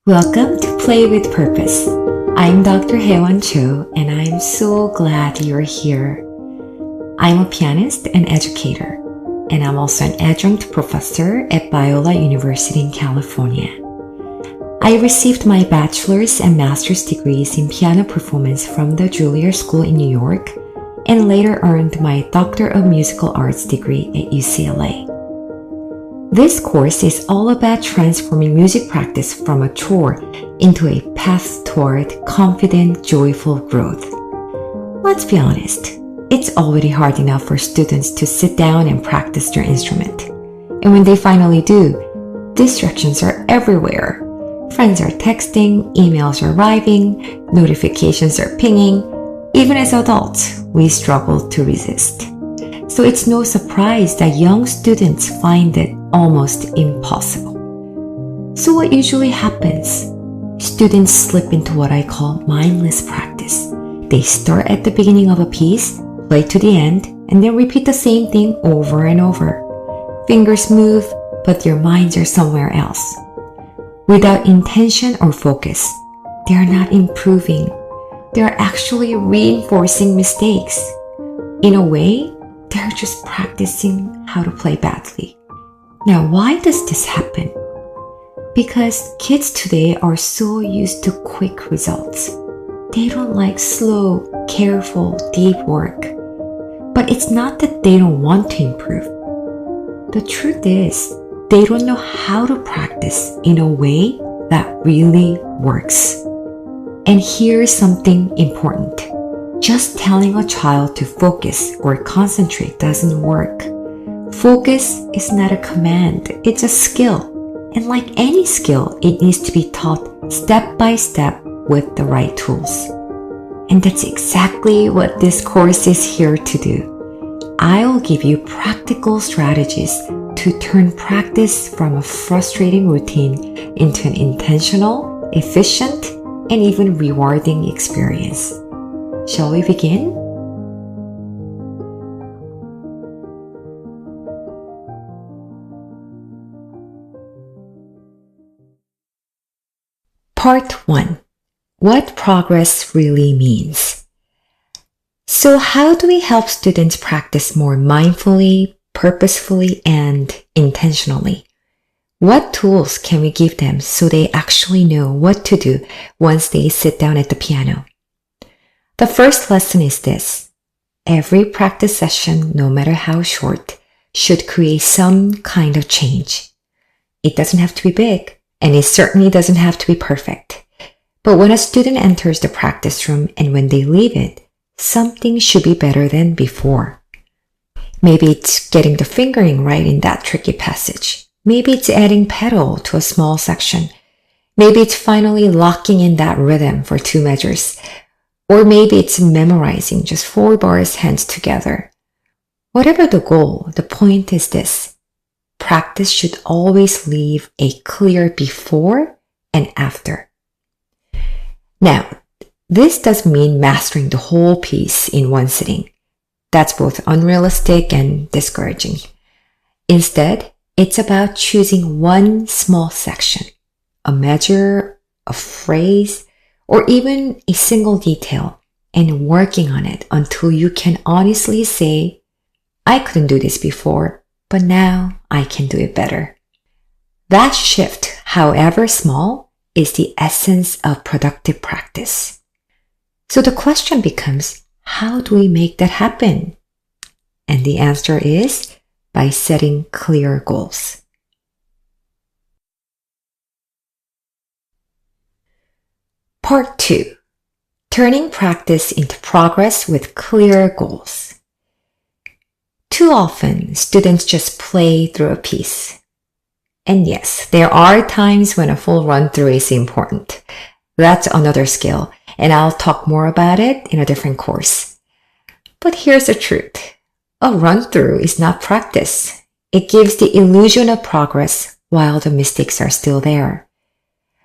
Welcome to Play with Purpose. I'm Dr. Haewon Cho and I'm so glad you're here. I'm a pianist and educator, and I'm also an adjunct professor at Biola University in California. I received my bachelor's and master's degrees in piano performance from the Juilliard School in New York and later earned my Doctor of Musical Arts degree at UCLA. This course is all about transforming music practice from a chore into a path toward confident, joyful growth. Let's be honest, it's already hard enough for students to sit down and practice their instrument. And when they finally do, distractions are everywhere. Friends are texting, emails are arriving, notifications are pinging. Even as adults, we struggle to resist. So it's no surprise that young students find it almost impossible. So what usually happens? Students slip into what I call mindless practice. They start at the beginning of a piece, play to the end, and then repeat the same thing over and over. Fingers move, but their minds are somewhere else. Without intention or focus, they are not improving. They are actually reinforcing mistakes. In a way, they're just practicing how to play badly. Now, why does this happen? Because kids today are so used to quick results. They don't like slow, careful, deep work. But it's not that they don't want to improve. The truth is, they don't know how to practice in a way that really works. And here's something important. Just telling a child to focus or concentrate doesn't work. Focus is not a command, it's a skill. And like any skill, it needs to be taught step by step with the right tools. And that's exactly what this course is here to do. I'll give you practical strategies to turn practice from a frustrating routine into an intentional, efficient, and even rewarding experience. Shall we begin? Part 1. What progress really means. So how do we help students practice more mindfully, purposefully, and intentionally? What tools can we give them so they actually know what to do once they sit down at the piano? The first lesson is this. Every practice session, no matter how short, should create some kind of change. It doesn't have to be big, and it certainly doesn't have to be perfect. But when a student enters the practice room and when they leave it, something should be better than before. Maybe it's getting the fingering right in that tricky passage. Maybe it's adding pedal to a small section. Maybe it's finally locking in that rhythm for 2 measures. Or maybe it's memorizing just 4 bars hands together. Whatever the goal, the point is this. Practice should always leave a clear before and after. Now, this doesn't mean mastering the whole piece in one sitting. That's both unrealistic and discouraging. Instead, it's about choosing one small section, a measure, a phrase, or even a single detail, and working on it until you can honestly say, I couldn't do this before, but now I can do it better. That shift, however small, is the essence of productive practice. So the question becomes, how do we make that happen? And the answer is by setting clear goals. Part 2. Turning practice into progress with clear goals. Too often, students just play through a piece. And yes, there are times when a full run-through is important. That's another skill, and I'll talk more about it in a different course. But here's the truth. A run-through is not practice. It gives the illusion of progress while the mistakes are still there.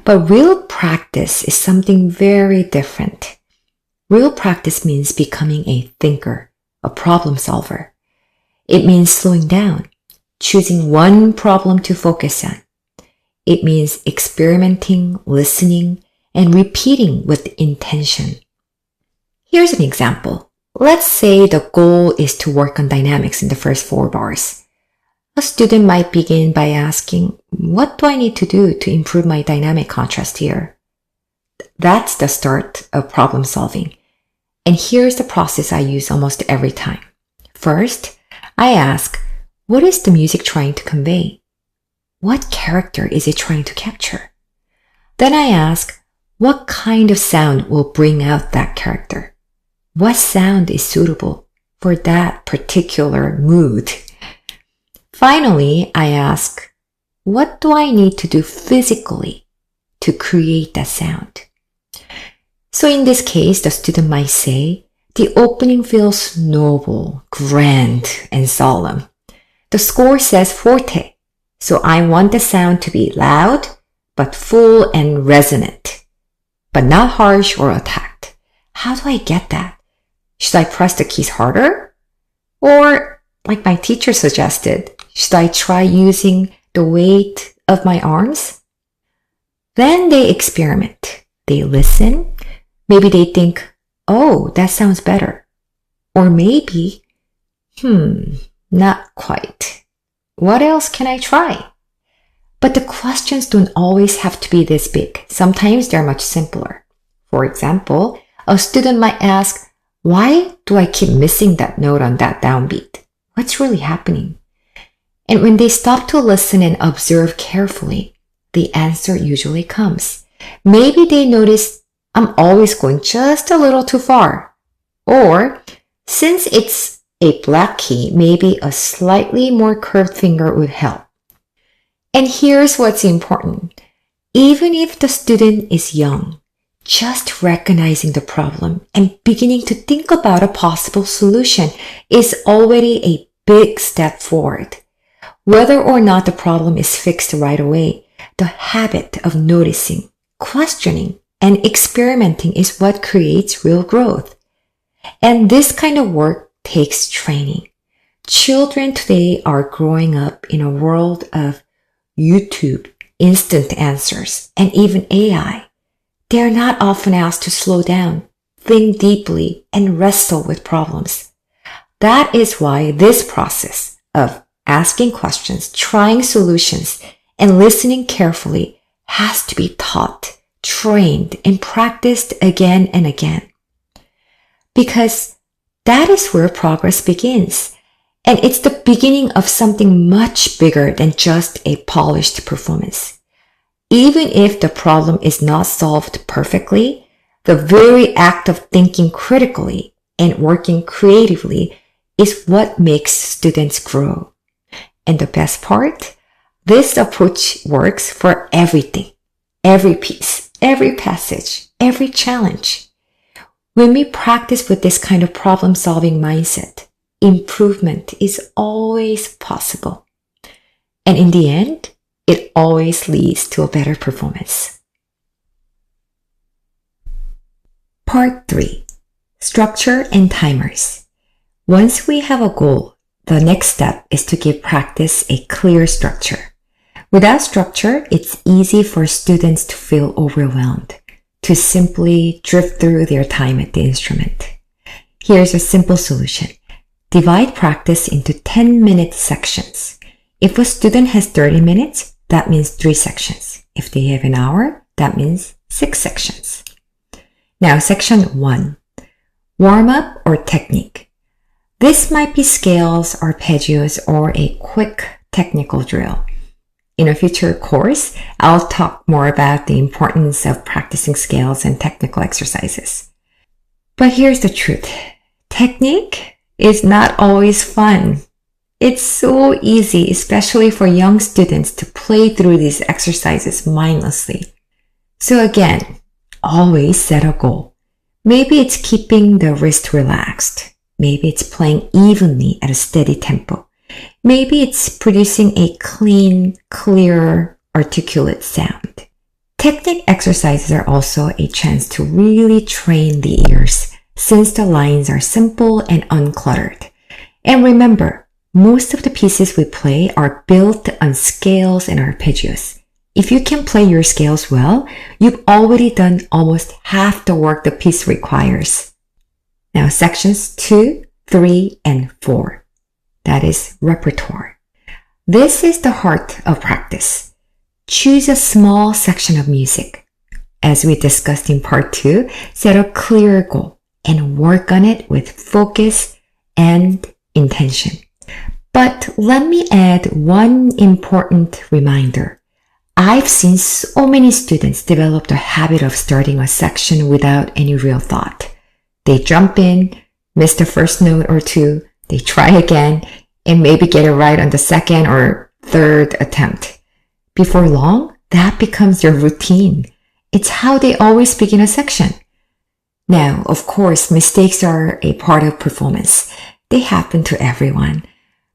But real practice is something very different. Real practice means becoming a thinker, a problem solver. It means slowing down, choosing one problem to focus on. It means experimenting, listening, and repeating with intention. Here's an example. Let's say the goal is to work on dynamics in the first 4 bars. A student might begin by asking, what do I need to do to improve my dynamic contrast here? That's the start of problem solving. And here's the process I use almost every time. First, I ask, what is the music trying to convey? What character is it trying to capture? Then I ask, what kind of sound will bring out that character? What sound is suitable for that particular mood? Finally, I ask, what do I need to do physically to create that sound? So in this case, the student might say, the opening feels noble, grand, and solemn. The score says forte, so I want the sound to be loud, but full and resonant, but not harsh or attacked. How do I get that? Should I press the keys harder? Or, like my teacher suggested, should I try using the weight of my arms? Then they experiment. They listen. Maybe they think, oh, that sounds better. Or maybe, not quite. What else can I try? But the questions don't always have to be this big. Sometimes they're much simpler. For example, a student might ask, why do I keep missing that note on that downbeat? What's really happening? And when they stop to listen and observe carefully, the answer usually comes. Maybe they notice, I'm always going just a little too far. Or, since it's a black key, maybe a slightly more curved finger would help. And here's what's important. Even if the student is young, just recognizing the problem and beginning to think about a possible solution is already a big step forward. Whether or not the problem is fixed right away, the habit of noticing, questioning, and experimenting is what creates real growth. And this kind of work takes training. Children today are growing up in a world of YouTube, instant answers, and even AI. They are not often asked to slow down, think deeply, and wrestle with problems. That is why this process of asking questions, trying solutions, and listening carefully has to be taught, trained, and practiced again and again. Because that is where progress begins. And it's the beginning of something much bigger than just a polished performance. Even if the problem is not solved perfectly, the very act of thinking critically and working creatively is what makes students grow. And the best part, this approach works for everything, every piece, every passage, every challenge. When we practice with this kind of problem-solving mindset, improvement is always possible. And in the end, it always leads to a better performance. Part 3. Structure and timers. Once we have a goal, the next step is to give practice a clear structure. Without structure, it's easy for students to feel overwhelmed, to simply drift through their time at the instrument. Here's a simple solution. Divide practice into 10-minute sections. If a student has 30 minutes, that means 3 sections. If they have an hour, that means 6 sections. Now, section 1. Warm-up or technique. This might be scales, arpeggios, or a quick technical drill. In a future course, I'll talk more about the importance of practicing scales and technical exercises. But here's the truth. Technique is not always fun. It's so easy, especially for young students, to play through these exercises mindlessly. So again, always set a goal. Maybe it's keeping the wrist relaxed. Maybe it's playing evenly at a steady tempo. Maybe it's producing a clean, clear, articulate sound. Technique exercises are also a chance to really train the ears, since the lines are simple and uncluttered. And remember, most of the pieces we play are built on scales and arpeggios. If you can play your scales well, you've already done almost half the work the piece requires. Now, sections 2, 3, and 4. That is repertoire. This is the heart of practice. Choose a small section of music. As we discussed in part 2, set a clear goal and work on it with focus and intention. But let me add one important reminder. I've seen so many students develop the habit of starting a section without any real thought. They jump in, miss the first note or two, they try again, and maybe get it right on the second or third attempt. Before long, that becomes their routine. It's how they always begin a section. Now, of course, mistakes are a part of performance. They happen to everyone.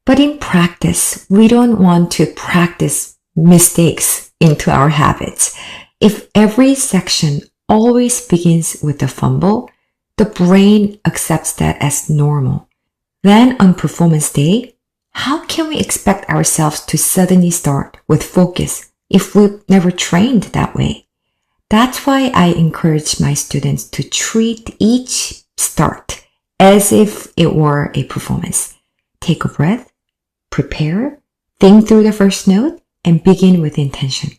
But in practice, we don't want to practice mistakes into our habits. If every section always begins with a fumble, the brain accepts that as normal. Then on performance day, how can we expect ourselves to suddenly start with focus if we've never trained that way? That's why I encourage my students to treat each start as if it were a performance. Take a breath, prepare, think through the first note, and begin with intention.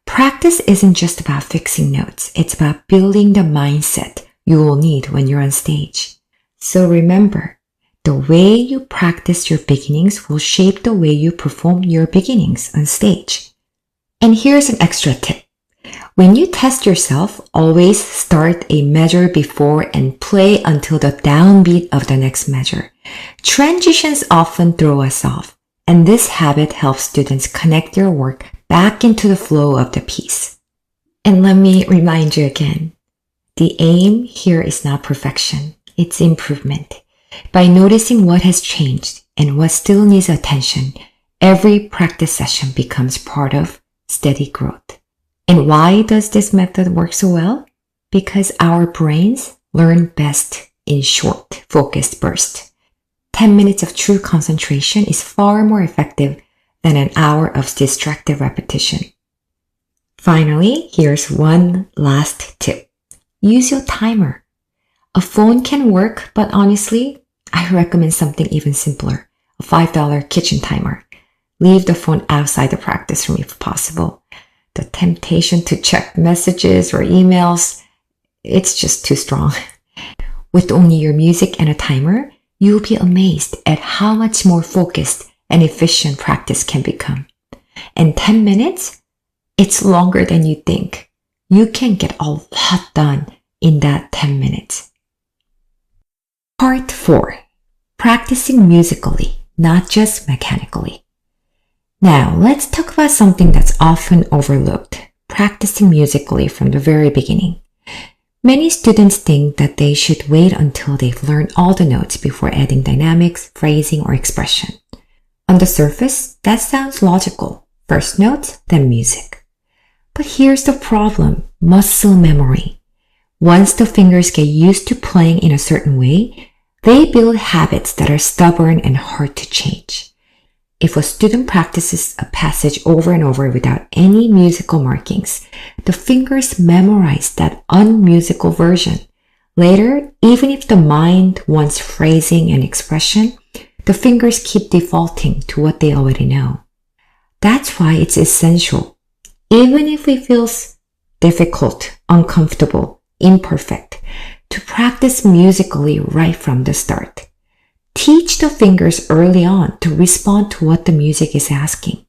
Practice isn't just about fixing notes. It's about building the mindset you will need when you're on stage. So remember, the way you practice your beginnings will shape the way you perform your beginnings on stage. And here's an extra tip. When you test yourself, always start a measure before and play until the downbeat of the next measure. Transitions often throw us off, and this habit helps students connect their work back into the flow of the piece. And let me remind you again, the aim here is not perfection, it's improvement. By noticing what has changed and what still needs attention, every practice session becomes part of steady growth. And why does this method work so well? Because our brains learn best in short, focused bursts. 10 minutes of true concentration is far more effective than an hour of distracted repetition. Finally, here's one last tip. Use your timer. A phone can work, but honestly, I recommend something even simpler, a $5 kitchen timer. Leave the phone outside the practice room if possible. The temptation to check messages or emails, it's just too strong. With only your music and a timer, you'll be amazed at how much more focused and efficient practice can become. And 10 minutes? It's longer than you think. You can get a lot done in that 10 minutes. Part 4. Practicing musically, not just mechanically. Now, let's talk about something that's often overlooked, practicing musically from the very beginning. Many students think that they should wait until they've learned all the notes before adding dynamics, phrasing, or expression. On the surface, that sounds logical. First notes, then music. But here's the problem, muscle memory. Once the fingers get used to playing in a certain way, they build habits that are stubborn and hard to change. If a student practices a passage over and over without any musical markings, the fingers memorize that unmusical version. Later, even if the mind wants phrasing and expression, the fingers keep defaulting to what they already know. That's why it's essential, even if it feels difficult, uncomfortable, imperfect, to practice musically right from the start. Teach the fingers early on to respond to what the music is asking.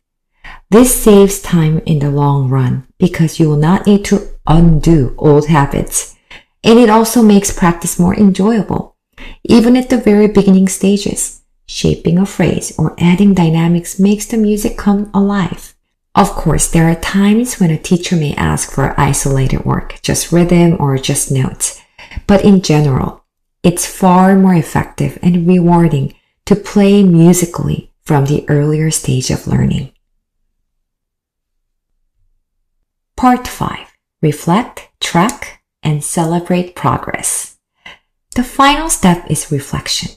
This saves time in the long run because you will not need to undo old habits. And it also makes practice more enjoyable. Even at the very beginning stages, shaping a phrase or adding dynamics makes the music come alive. Of course, there are times when a teacher may ask for isolated work, just rhythm or just notes. But in general, it's far more effective and rewarding to play musically from the earlier stage of learning. Part 5. Reflect, track, and celebrate progress. The final step is reflection.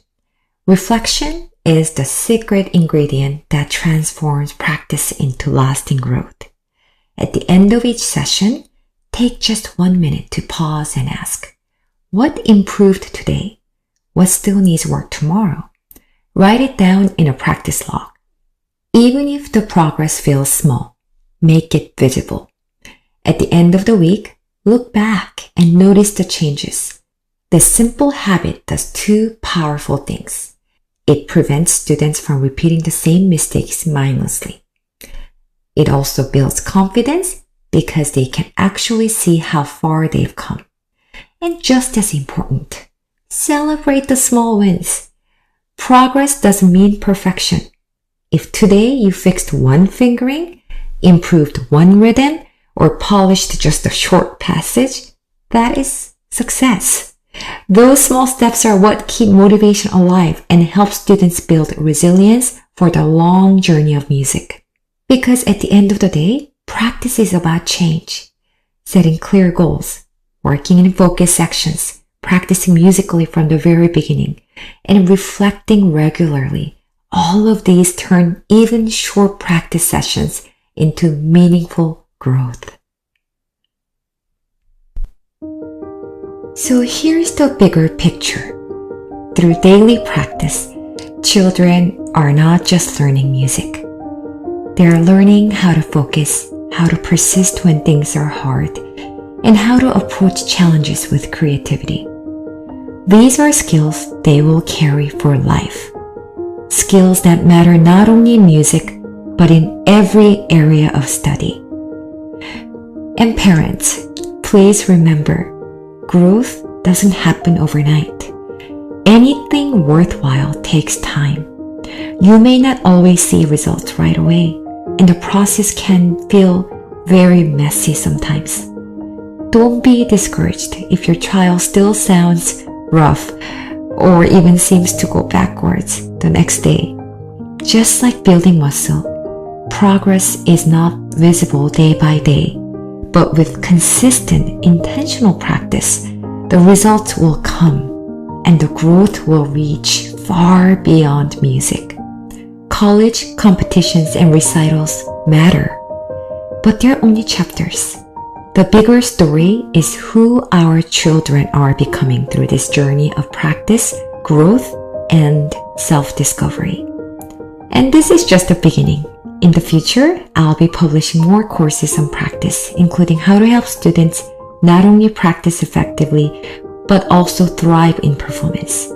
Reflection is the secret ingredient that transforms practice into lasting growth. At the end of each session, take just 1 minute to pause and ask, what improved today? What still needs work tomorrow? Write it down in a practice log. Even if the progress feels small, make it visible. At the end of the week, look back and notice the changes. This simple habit does two powerful things. It prevents students from repeating the same mistakes mindlessly. It also builds confidence because they can actually see how far they've come. And just as important, celebrate the small wins. Progress doesn't mean perfection. If today you fixed one fingering, improved one rhythm, or polished just a short passage, that is success. Those small steps are what keep motivation alive and help students build resilience for the long journey of music. Because at the end of the day, practice is about change. Setting clear goals, working in focus sections, practicing musically from the very beginning, and reflecting regularly. All of these turn even short practice sessions into meaningful growth. So here's the bigger picture. Through daily practice, children are not just learning music. They're learning how to focus, how to persist when things are hard, and how to approach challenges with creativity. These are skills they will carry for life. Skills that matter not only in music, but in every area of study. And parents, please remember, growth doesn't happen overnight. Anything worthwhile takes time. You may not always see results right away, and the process can feel very messy sometimes. Don't be discouraged if your child still sounds rough or even seems to go backwards the next day. Just like building muscle, progress is not visible day by day, but with consistent, intentional practice, the results will come and the growth will reach far beyond music. College competitions and recitals matter, but they're only chapters. The bigger story is who our children are becoming through this journey of practice, growth, and self-discovery. And this is just the beginning. In the future, I'll be publishing more courses on practice, including how to help students not only practice effectively, but also thrive in performance.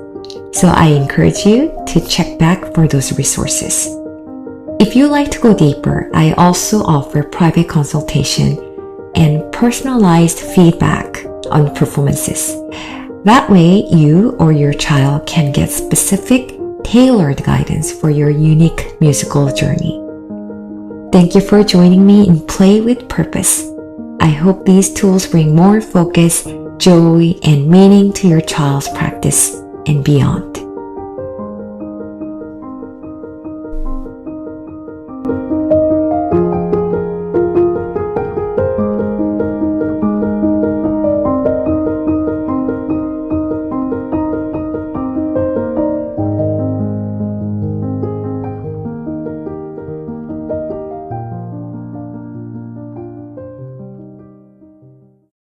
So I encourage you to check back for those resources. If you'd like to go deeper, I also offer private consultation and personalized feedback on performances. That way, you or your child can get specific, tailored guidance for your unique musical journey. Thank you for joining me in Play with Purpose. I hope these tools bring more focus, joy, and meaning to your child's practice and beyond.